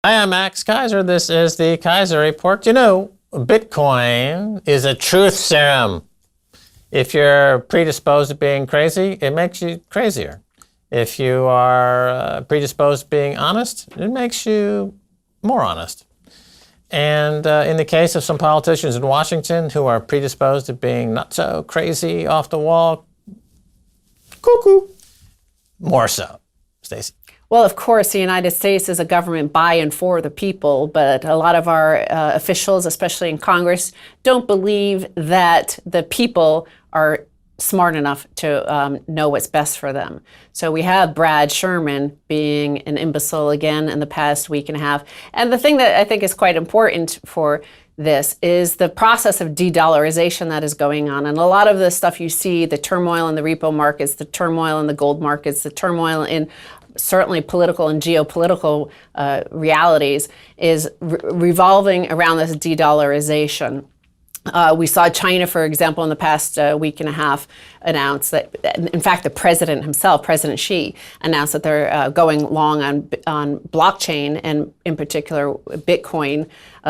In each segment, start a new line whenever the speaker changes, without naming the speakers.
Hi, I'm Max Keiser. This is the Keiser Report. You know, Bitcoin is a truth serum. If you're predisposed to being crazy, it makes you crazier. If you are predisposed to being honest, it makes you more honest. And in the case of some politicians in Washington who are predisposed to being not so crazy, off the wall, cuckoo, more so. Stacy.
Well, of course, the United States is a government by and for the people, but a lot of our officials, especially in Congress, don't believe that the people are smart enough to know what's best for them. So we have Brad Sherman being an imbecile again in the past week and a half. And the thing that I think is quite important for this is the process of de-dollarization that is going on. And a lot of the stuff you see, the turmoil in the repo markets, the turmoil in the gold markets, the turmoil in certainly political and geopolitical realities is revolving around this de-dollarization. We saw China, for example, in the past week and a half announce that, in fact, the president himself, President Xi, announced that they're going long on blockchain and, in particular, Bitcoin.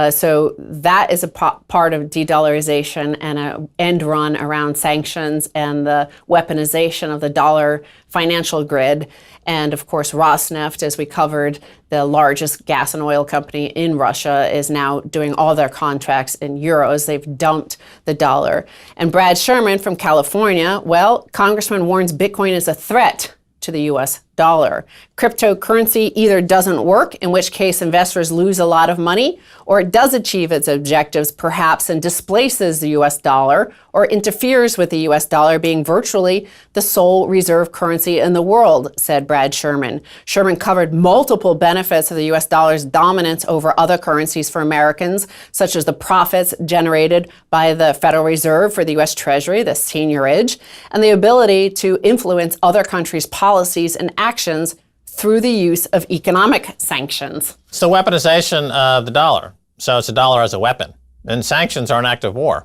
So that is a part of de-dollarization and an end run around sanctions and the weaponization of the dollar financial grid. And of course, Rosneft, as we covered, the largest gas and oil company in Russia, is now doing all their contracts in euros. They've dumped the dollar. And Brad Sherman from California, well, Congressman warns Bitcoin is a threat to the US dollar. Cryptocurrency either doesn't work, in which case investors lose a lot of money, or it does achieve its objectives perhaps and displaces the US dollar or interferes with the US dollar being virtually the sole reserve currency in the world, said Brad Sherman. Sherman covered multiple benefits of the US dollar's dominance over other currencies for Americans, such as the profits generated by the Federal Reserve for the US Treasury, the seigniorage, and the ability to influence other countries' policies and actions through the use of economic sanctions.
It's the weaponization of the dollar. So it's the dollar as a weapon. And sanctions are an act of war.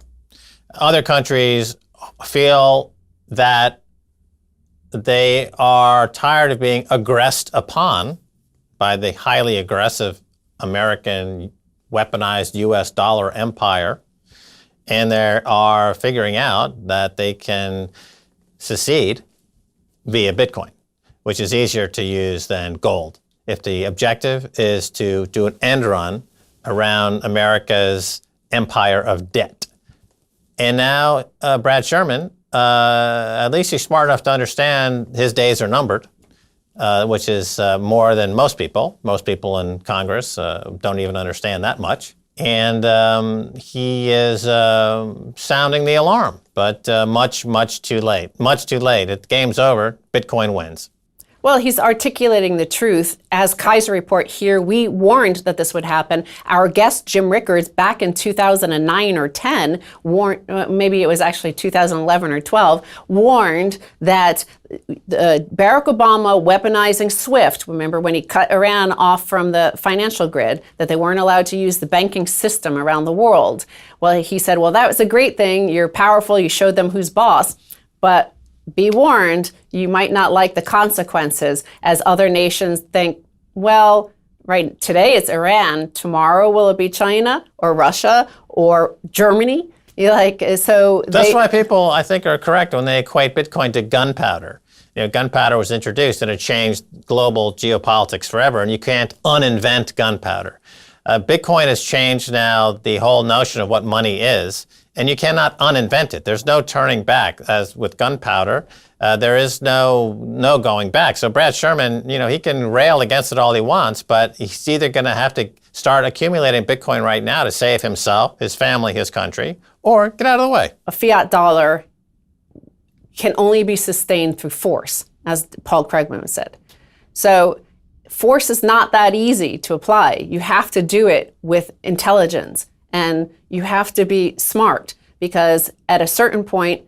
Other countries feel that they are tired of being aggressed upon by the highly aggressive American weaponized US dollar empire. And they are figuring out that they can secede via Bitcoin, which is easier to use than gold. If the objective is to do an end run around America's empire of debt. And now Brad Sherman, at least he's smart enough to understand his days are numbered, which is more than most people. Most people in Congress don't even understand that much. And he is sounding the alarm, but much too late. Much too late. The game's over. Bitcoin wins.
Well, he's articulating the truth. As Keiser Report here, we warned that this would happen. Our guest, Jim Rickards, back in 2009 or 10, warned, maybe it was actually 2011 or 12, warned that Barack Obama weaponizing SWIFT, remember when he cut Iran off from the financial grid, that they weren't allowed to use the banking system around the world. Well, he said, well, that was a great thing. You're powerful. You showed them who's boss. But be warned, you might not like the consequences as other nations think, well, right, today it's Iran, tomorrow will it be China or Russia or Germany?
That's why people, I think, are correct when they equate Bitcoin to gunpowder. You know, gunpowder was introduced and it changed global geopolitics forever, and you can't uninvent gunpowder. Bitcoin has changed now the whole notion of what money is, and you cannot uninvent it. There's no turning back. As with gunpowder, there is no going back. So Brad Sherman, you know, he can rail against it all he wants, but he's either going to have to start accumulating Bitcoin right now to save himself, his family, his country, or get out of the way.
A fiat dollar can only be sustained through force, as Paul Krugman said. So force is not that easy to apply. You have to do it with intelligence, and you have to be smart, because at a certain point,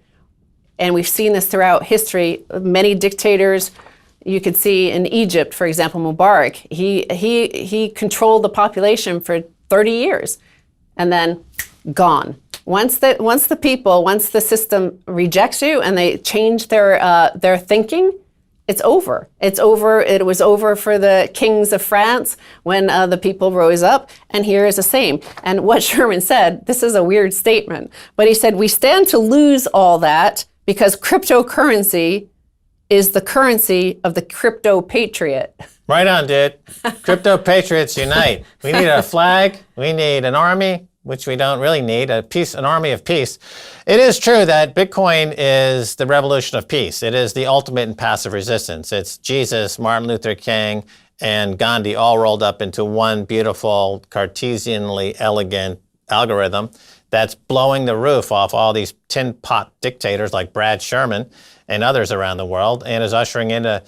and we've seen this throughout history, many dictators, you could see in Egypt, for example, Mubarak, he controlled the population for 30 years and then gone. Once the system rejects you and they change their thinking, it's over. It's over. It was over for the kings of France when the people rose up, and here is the same. And what Sherman said, this is a weird statement, but he said, we stand to lose all that because cryptocurrency is the currency of the crypto patriot.
Right on, dude. Crypto patriots unite. We need a flag. We need an army, which we don't really need, an army of peace. It is true that Bitcoin is the revolution of peace. It is the ultimate in passive resistance. It's Jesus, Martin Luther King, and Gandhi all rolled up into one beautiful, Cartesianly elegant algorithm that's blowing the roof off all these tin pot dictators like Brad Sherman and others around the world, and is ushering in a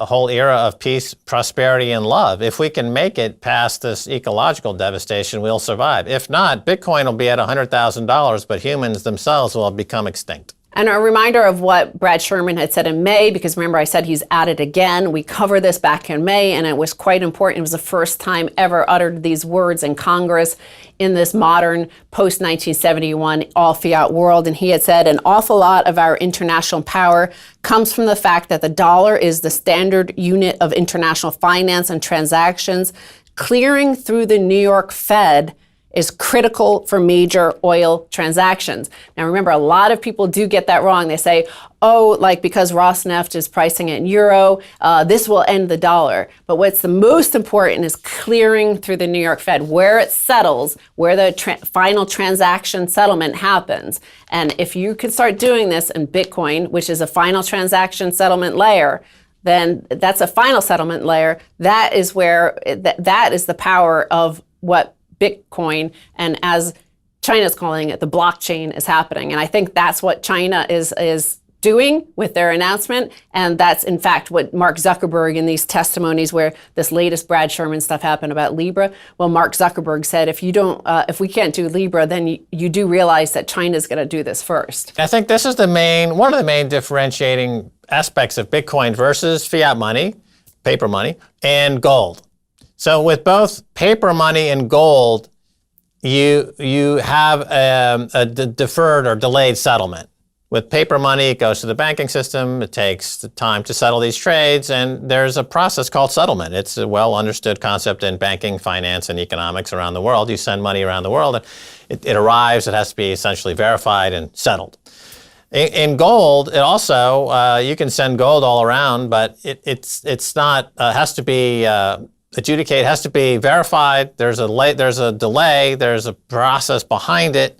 whole era of peace, prosperity, and love. If we can make it past this ecological devastation, we'll survive. If not, Bitcoin will be at $100,000, but humans themselves will become extinct.
And a reminder of what Brad Sherman had said in May, because remember I said he's at it again. We covered this back in May, and it was quite important. It was the first time ever uttered these words in Congress in this modern post-1971 all-fiat world. And he had said, an awful lot of our international power comes from the fact that the dollar is the standard unit of international finance and transactions. Clearing through the New York Fed is critical for major oil transactions. Now remember, a lot of people do get that wrong. They say, oh, like because Rosneft is pricing it in euro, this will end the dollar. But what's the most important is clearing through the New York Fed, where it settles, where the final transaction settlement happens. And if you can start doing this in Bitcoin, which is a final transaction settlement layer, then that's a final settlement layer. That is where, that is the power of what Bitcoin, and as China's calling it, the blockchain is happening. And I think that's what China is doing with their announcement. And that's in fact what Mark Zuckerberg in these testimonies where this latest Brad Sherman stuff happened about Libra. Well, Mark Zuckerberg said, if we can't do Libra, then you do realize that China's going to do this first.
I think this is one of the main differentiating aspects of Bitcoin versus fiat money, paper money, and gold. So with both paper money and gold, you have a deferred or delayed settlement. With paper money, it goes to the banking system. It takes the time to settle these trades, and there's a process called settlement. It's a well-understood concept in banking, finance, and economics around the world. You send money around the world, and it arrives. It has to be essentially verified and settled. In gold, it also you can send gold all around, but it's not has to be adjudicated, has to be verified. There's a delay. There's a process behind it.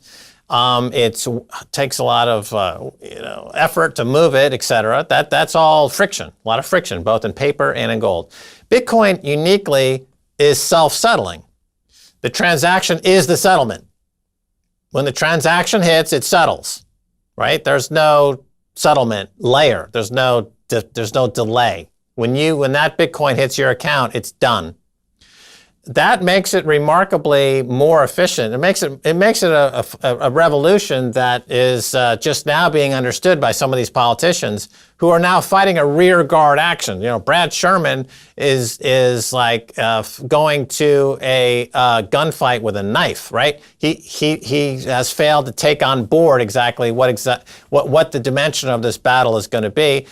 It takes a lot of effort to move it, et cetera. That's all friction, a lot of friction, both in paper and in gold. Bitcoin uniquely is self-settling. The transaction is the settlement. When the transaction hits, it settles, right? There's no settlement layer. There's no delay. When that Bitcoin hits your account, it's done. That makes it remarkably more efficient. It makes it a revolution that is just now being understood by some of these politicians who are now fighting a rear guard action. You know, Brad Sherman is like going to a gunfight with a knife, right? He has failed to take on board exactly what the dimension of this battle is going to be.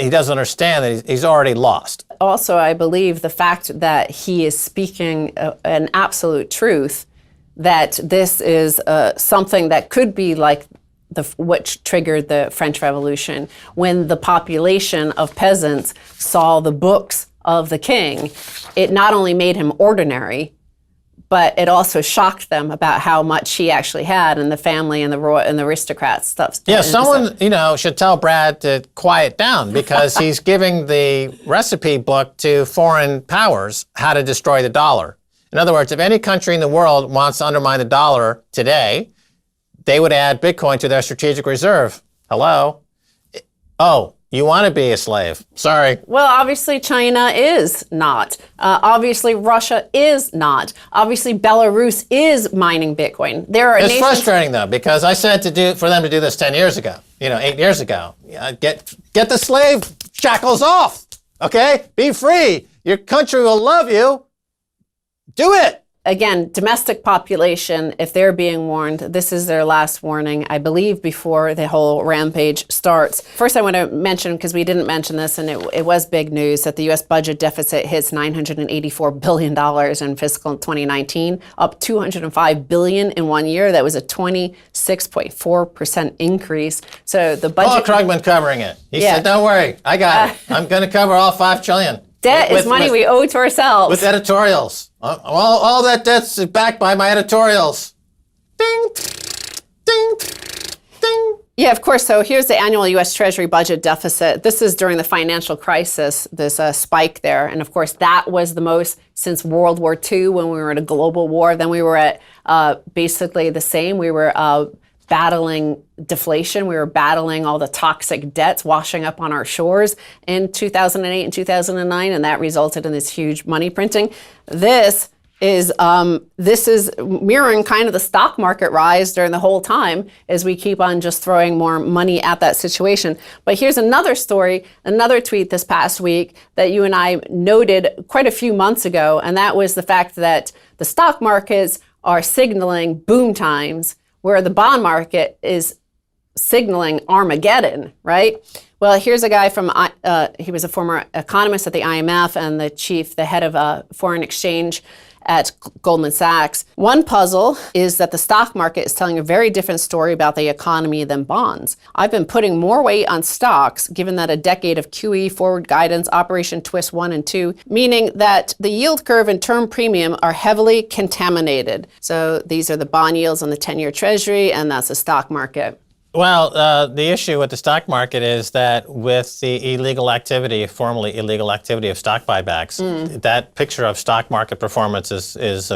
He doesn't understand that he's already lost.
Also, I believe the fact that he is speaking an absolute truth, that this is something that could be like what triggered the French Revolution, when the population of peasants saw the books of the king. It not only made him ordinary, but it also shocked them about how much he actually had, and the family and the aristocrats stuff.
Yeah, someone should tell Brad to quiet down, because he's giving the recipe book to foreign powers how to destroy the dollar. In other words, if any country in the world wants to undermine the dollar today, they would add Bitcoin to their strategic reserve. Hello? Oh, you want to be a slave. Sorry.
Well, obviously China is not. Obviously Russia is not. Obviously Belarus is mining Bitcoin.
It's frustrating though, because I said for them to do this 10 years ago, 8 years ago. Get the slave shackles off, okay? Be free. Your country will love you. Do it.
again, domestic population, if they're being warned, this is their last warning, I believe, before the whole rampage starts. First, I want to mention, because we didn't mention this, and it was big news, that the U.S. budget deficit hits $984 billion in fiscal 2019, up $205 billion in 1 year. That was a 26.4% increase. So the budget...
Paul Krugman covering it. He said, don't worry, I got it. I'm going to cover all $5 trillion.
Debt is money we owe to ourselves.
With editorials. All that debt's backed by my editorials. Ding, ding, ding.
Yeah, of course. So here's the annual U.S. Treasury budget deficit. This is during the financial crisis, this spike there. And of course, that was the most since World War II, when we were in a global war. Then we were at basically the same. We were battling deflation. We were battling all the toxic debts washing up on our shores in 2008 and 2009, and that resulted in this huge money printing. This is mirroring kind of the stock market rise during the whole time as we keep on just throwing more money at that situation. But here's another story, another tweet this past week that you and I noted quite a few months ago, and that was the fact that the stock markets are signaling boom times, where the bond market is signaling Armageddon, right? Well, here's a guy from, he was a former economist at the IMF and the head of foreign exchange at Goldman Sachs. One puzzle is that the stock market is telling a very different story about the economy than bonds. I've been putting more weight on stocks, given that a decade of QE, forward guidance, Operation Twist 1 and 2, meaning that the yield curve and term premium are heavily contaminated. So these are the bond yields on the 10-year Treasury, and that's the stock market.
Well, the issue with the stock market is that with the illegal activity, formerly illegal activity of stock buybacks, that picture of stock market performance is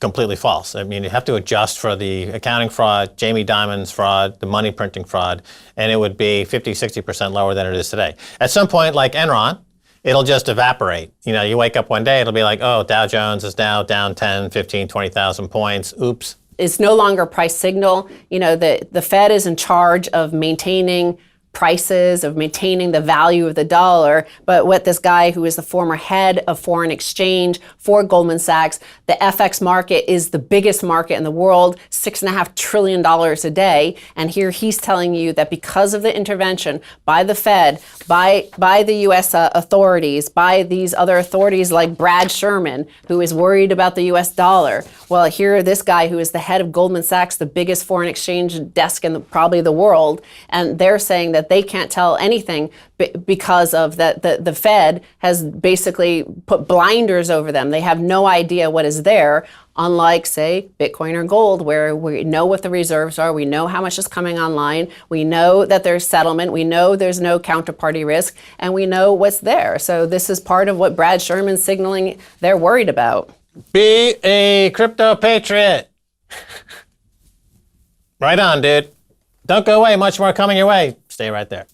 completely false. I mean, you have to adjust for the accounting fraud, Jamie Dimon's fraud, the money printing fraud, and it would be 50, 60% lower than it is today. At some point, like Enron, it'll just evaporate. You know, you wake up one day, it'll be like, oh, Dow Jones is now down 10, 15, 20,000 points. Oops.
It's no longer a price signal. You know, the Fed is in charge of maintaining prices, of maintaining the value of the dollar. But what this guy who is the former head of foreign exchange for Goldman Sachs, the FX market is the biggest market in the world, $6.5 trillion a day. And here he's telling you that because of the intervention by the Fed, by the US authorities, by these other authorities like Brad Sherman, who is worried about the US dollar. Well, here this guy who is the head of Goldman Sachs, the biggest foreign exchange desk in probably the world, and they're saying that they can't tell anything because of that. The Fed has basically put blinders over them. They have no idea what is there, unlike, say, Bitcoin or gold, where we know what the reserves are. We know how much is coming online. We know that there's settlement. We know there's no counterparty risk, and we know what's there. So this is part of what Brad Sherman's signaling they're worried about.
Be a crypto patriot. Right on, dude. Don't go away. Much more coming your way. Stay right there.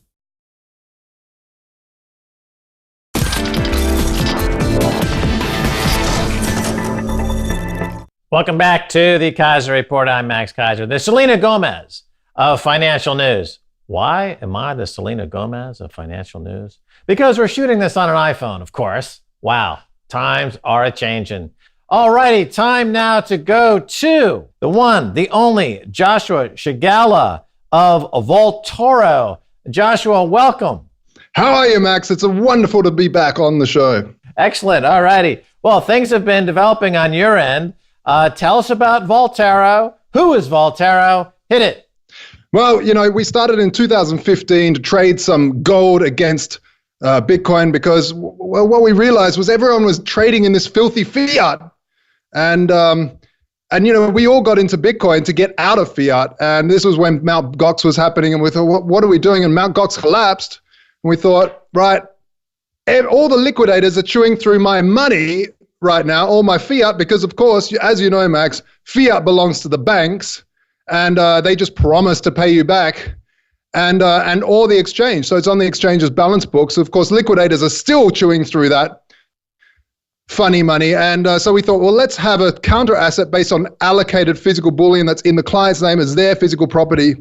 Welcome back to the Keiser Report. I'm Max Keiser. The Selena Gomez of Financial News. Why am I the Selena Gomez of Financial News? Because we're shooting this on an iPhone, of course. Wow, times are a-changin'. Alrighty, time now to go to the one, the only, Joshua Scigala of Vaultoro. Joshua, welcome.
How are you, Max? It's wonderful to be back on the show.
Excellent. All righty. Well, things have been developing on your end. Tell us about Vaultoro. Who is Vaultoro? Hit it.
Well, you know, we started in 2015 to trade some gold against Bitcoin because what we realized was everyone was trading in this filthy fiat. And you know, we all got into Bitcoin to get out of fiat. And this was when MtGox was happening. And we thought, what are we doing? And MtGox collapsed. And we thought, right, all the liquidators are chewing through my money right now, all my fiat, because of course, as you know, Max, fiat belongs to the banks and they just promise to pay you back and all the exchange. So it's on the exchange's balance books. Of course, liquidators are still chewing through that funny money. And so we thought, well, let's have a counter asset based on allocated physical bullion that's in the client's name as their physical property.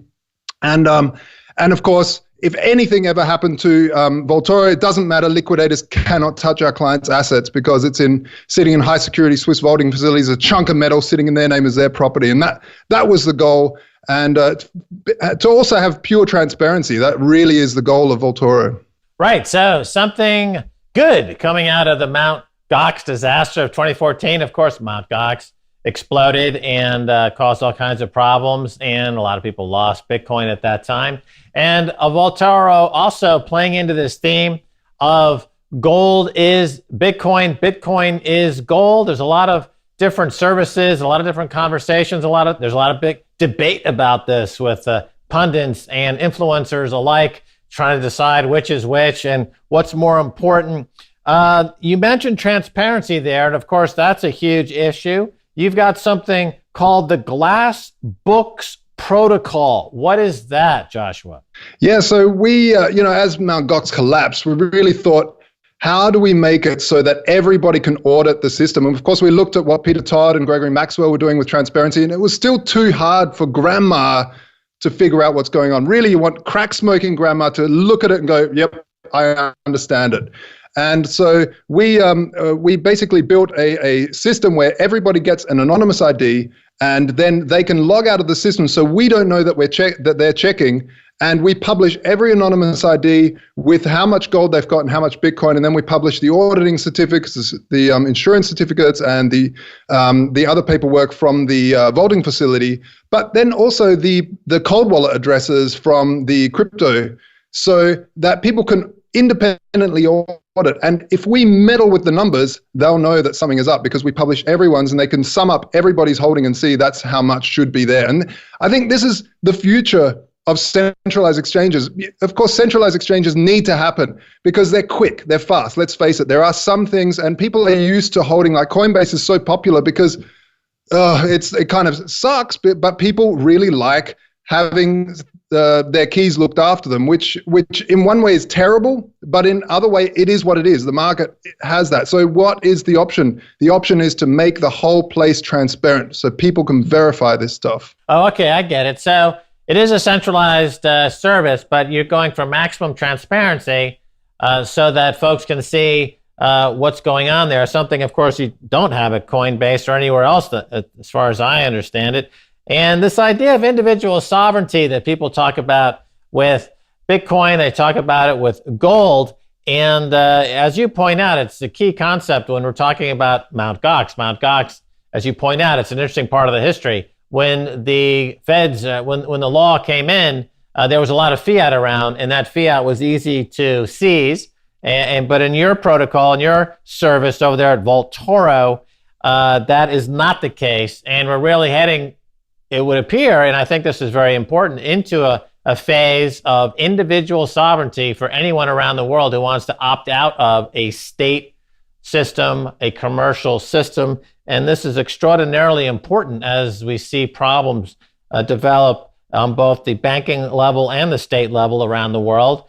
And of course, if anything ever happened to Vaultoro, it doesn't matter. Liquidators cannot touch our clients' assets because it's sitting in high security Swiss vaulting facilities, a chunk of metal sitting in their name as their property. And that was the goal. And to also have pure transparency, that really is the goal of Vaultoro.
Right. So something good coming out of the MtGox disaster of 2014. Of course, MtGox exploded and caused all kinds of problems, and a lot of people lost Bitcoin at that time. And Vaultoro also playing into this theme of gold is Bitcoin, Bitcoin is gold. There's a lot of different services, a lot of different conversations, there's a lot of big debate about this with pundits and influencers alike, trying to decide which is which and what's more important. You mentioned transparency there, and of course that's a huge issue. You've got something called the Glass Books Protocol. What is that, Joshua?
Yeah, so we, as MtGox collapsed, we really thought, how do we make it so that everybody can audit the system? And of course, we looked at what Peter Todd and Gregory Maxwell were doing with transparency, and it was still too hard for grandma to figure out what's going on. Really, you want crack-smoking grandma to look at it and go, yep, I understand it. And so we basically built a system where everybody gets an anonymous ID, and then they can log out of the system so we don't know that they're checking. And we publish every anonymous ID with how much gold they've got and how much Bitcoin, and then we publish the auditing certificates, the insurance certificates, and the other paperwork from the vaulting facility. But then also the cold wallet addresses from the crypto, so that people can independently audit. And if we meddle with the numbers, they'll know that something is up because we publish everyone's, and they can sum up everybody's holding and see that's how much should be there. And I think this is the future of centralized exchanges. Of course, centralized exchanges need to happen because they're quick, they're fast. Let's face it, there are some things, and people are used to holding, like Coinbase is so popular because it kind of sucks, but people really like having their keys looked after them, which in one way is terrible, but in other way, it is what it is. The market has that. So what is the option? The option is to make the whole place transparent so people can verify this stuff.
Oh, okay, I get it. So it is a centralized service, but you're going for maximum transparency so that folks can see what's going on there. Something, of course, you don't have at Coinbase or anywhere else, as far as I understand it. And this idea of individual sovereignty that people talk about with Bitcoin, they talk about it with gold. And as you point out, it's a key concept when we're talking about MtGox. MtGox, as you point out, it's an interesting part of the history. When the feds, when the law came in, there was a lot of fiat around, and that fiat was easy to seize. But in your protocol, in your service over there at Vaultoro, that is not the case. And we're really heading, it would appear, and I think this is very important, into a phase of individual sovereignty for anyone around the world who wants to opt out of a state system, a commercial system. And this is extraordinarily important as we see problems develop on both the banking level and the state level around the world.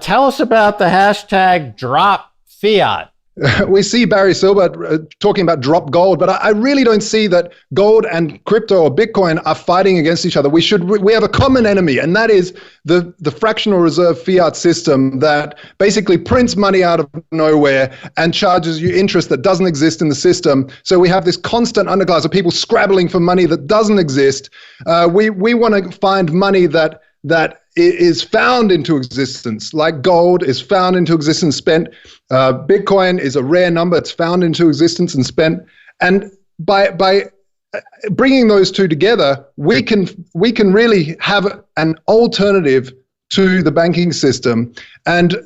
Tell us about the hashtag Drop Fiat.
We see Barry Silbert talking about drop gold, but I really don't see that gold and crypto or Bitcoin are fighting against each other. We have a common enemy, and that is the fractional reserve fiat system that basically prints money out of nowhere and charges you interest that doesn't exist in the system. So we have this constant underclass of people scrabbling for money that doesn't exist. We want to find money that is found into existence, like gold is found into existence, spent. Bitcoin is a rare number; it's found into existence and spent. And by bringing those two together, we can really have an alternative to the banking system. And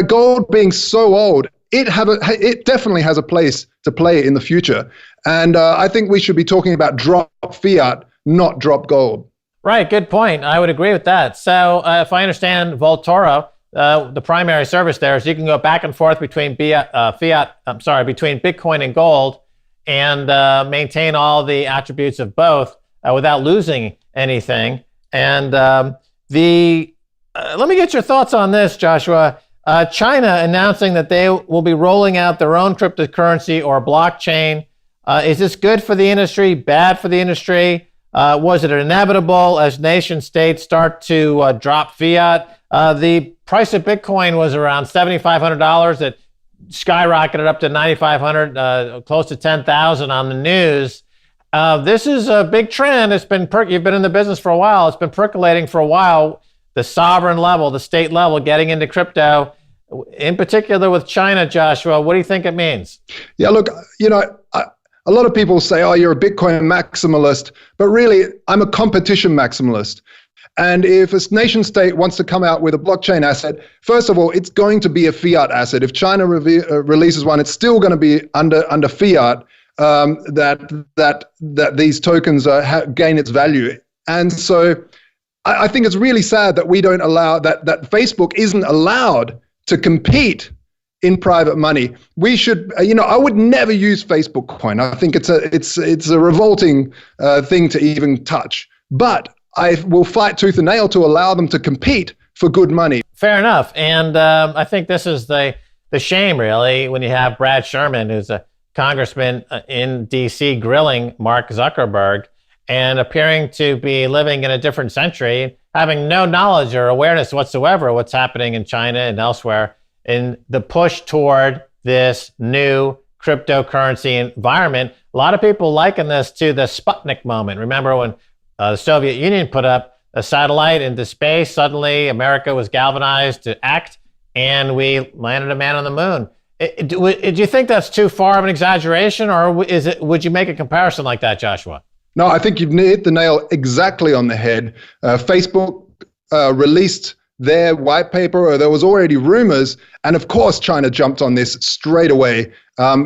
gold being so old, it definitely has a place to play in the future. And I think we should be talking about drop fiat, not drop gold.
Right, good point. I would agree with that. So if I understand Vaultoro, the primary service there is you can go back and forth between between Bitcoin and gold and maintain all the attributes of both without losing anything. And let me get your thoughts on this, Joshua. China announcing that they will be rolling out their own cryptocurrency or blockchain. Is this good for the industry, bad for the industry? Was it inevitable as nation states start to drop fiat? The price of Bitcoin was around $7,500. It skyrocketed up to $9,500, close to $10,000 on the news. This is a big trend. It's been you've been in the business for a while. It's been percolating for a while. The sovereign level, the state level, getting into crypto, in particular with China. Joshua, what do you think it means?
Yeah, look, a lot of people say, oh, you're a Bitcoin maximalist, but really, I'm a competition maximalist. And if a nation state wants to come out with a blockchain asset, first of all, it's going to be a fiat asset. If China releases one, it's still going to be under fiat that these tokens gain its value. And so I think it's really sad that we don't allow that Facebook isn't allowed to compete in private money. We should, I would never use Facebook coin. I think it's a revolting thing to even touch. But I will fight tooth and nail to allow them to compete for good money.
Fair enough. And I think this is the shame, really, when you have Brad Sherman, who's a congressman in D.C., grilling Mark Zuckerberg and appearing to be living in a different century, having no knowledge or awareness whatsoever of what's happening in China and elsewhere in the push toward this new cryptocurrency environment. A lot of people liken this to the Sputnik moment. Remember when the Soviet Union put up a satellite into space, suddenly America was galvanized to act, and we landed a man on the moon. Do you think that's too far of an exaggeration, or would you make a comparison like that, Joshua?
No, I think you've hit the nail exactly on the head. Facebook released their white paper, or there was already rumors, and of course China jumped on this straight away.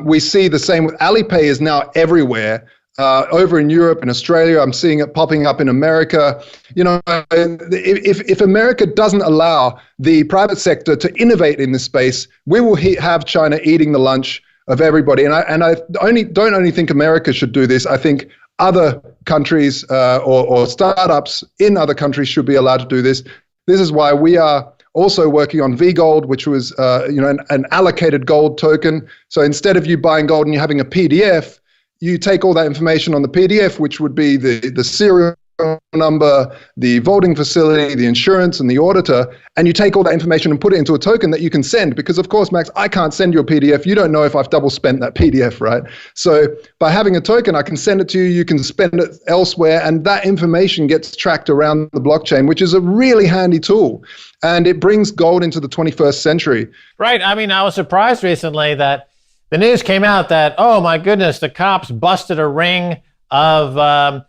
We see the same with Alipay is now everywhere. Over in Europe and Australia, I'm seeing it popping up in America. If America doesn't allow the private sector to innovate in this space, we will have China eating the lunch of everybody. And I don't only think America should do this. I think other countries or startups in other countries should be allowed to do this. This is why we are also working on VGold, which was an allocated gold token. So instead of you buying gold and you having a PDF, you take all that information on the PDF, which would be the serial number, the voting facility, the insurance, and the auditor, and you take all that information and put it into a token that you can send. Because of course, Max, I can't send you a PDF. You don't know if I've double spent that PDF, right? So by having a token, I can send it to you, you can spend it elsewhere, and that information gets tracked around the blockchain, which is a really handy tool. And it brings gold into the 21st century.
Right. I mean, I was surprised recently that the news came out that, oh my goodness, the cops busted a ring of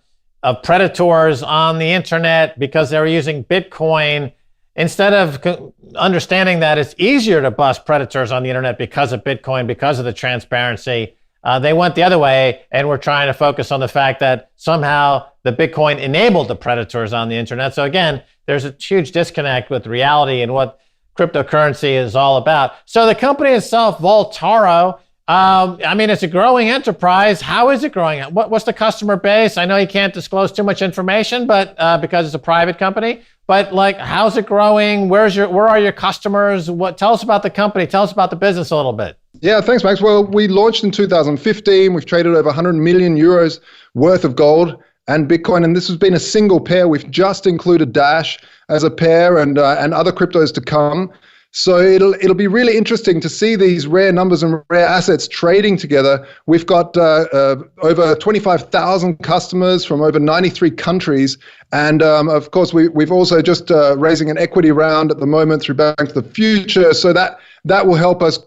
predators on the internet because they were using Bitcoin. Instead of understanding that it's easier to bust predators on the internet because of Bitcoin, because of the transparency, they went the other way and were trying to focus on the fact that somehow the Bitcoin enabled the predators on the internet. So again, there's a huge disconnect with reality and what cryptocurrency is all about. So the company itself, Vaultoro, I mean, it's a growing enterprise. How is it growing? What's the customer base? I know you can't disclose too much information, but because it's a private company. But like, how's it growing? Where are your customers? Tell us about the company. Tell us about the business a little bit.
Yeah, thanks, Max. Well, we launched in 2015. We've traded over 100 million euros worth of gold and Bitcoin, and this has been a single pair. We've just included Dash as a pair and other cryptos to come. So it'll be really interesting to see these rare numbers and rare assets trading together. We've got over 25,000 customers from over 93 countries. And of course, we've also just raising an equity round at the moment through Bank of the Future. So that will help us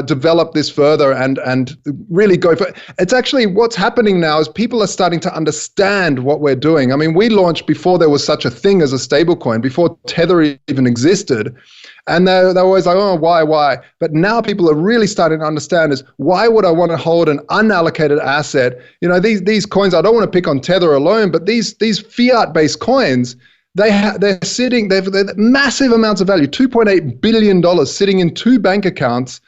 develop this further and really go for it. It's actually what's happening now is people are starting to understand what we're doing. I mean, we launched before there was such a thing as a stablecoin, before Tether even existed. And they're always like, oh, why? But now people are really starting to understand is why would I want to hold an unallocated asset? These coins, I don't want to pick on Tether alone, but these fiat-based coins, they're massive amounts of value, $2.8 billion sitting in two bank accounts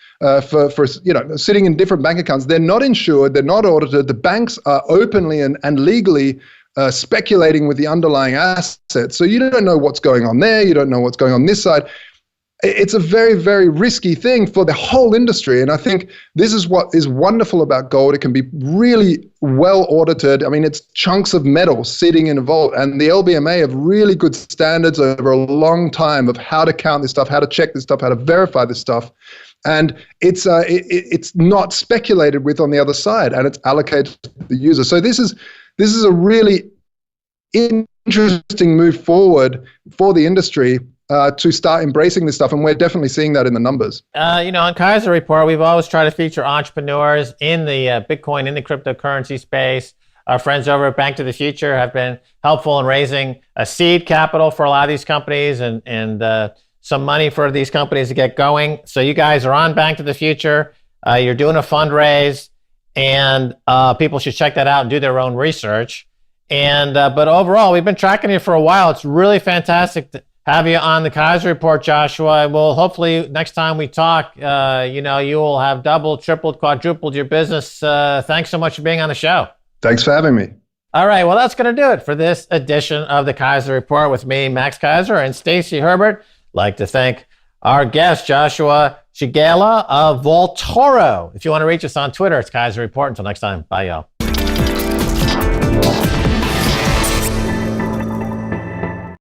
sitting in different bank accounts. They're not insured, they're not audited. The banks are openly and legally speculating with the underlying assets. So you don't know what's going on there. You don't know what's going on this side. it's a very, very risky thing for the whole industry. And I think this is what is wonderful about gold. It can be really well audited. I mean, it's chunks of metal sitting in a vault, and the LBMA have really good standards over a long time of how to count this stuff, how to check this stuff, how to verify this stuff. And it's not speculated with on the other side, and it's allocated to the user. So this is a really interesting move forward for the industry to start embracing this stuff, and we're definitely seeing that in the numbers.
On Keiser Report, we've always tried to feature entrepreneurs in the Bitcoin, in the cryptocurrency space. Our friends over at Bank to the Future have been helpful in raising a seed capital for a lot of these companies and some money for these companies to get going. So you guys are on Bank to the Future. You're doing a fundraise, and people should check that out and do their own research. And but overall, we've been tracking you for a while. It's really fantastic to have you on the Keiser Report, Joshua. Well, hopefully next time we talk, you will have doubled, tripled, quadrupled your business. Thanks so much for being on the show.
Thanks for having me.
All right, well, that's going to do it for this edition of the Keiser Report with me, Max Keiser, and Stacy Herbert. I'd like to thank our guest, Joshua Scigala of Vaultoro. If you want to reach us on Twitter, it's Keiser Report. Until next time, bye, y'all.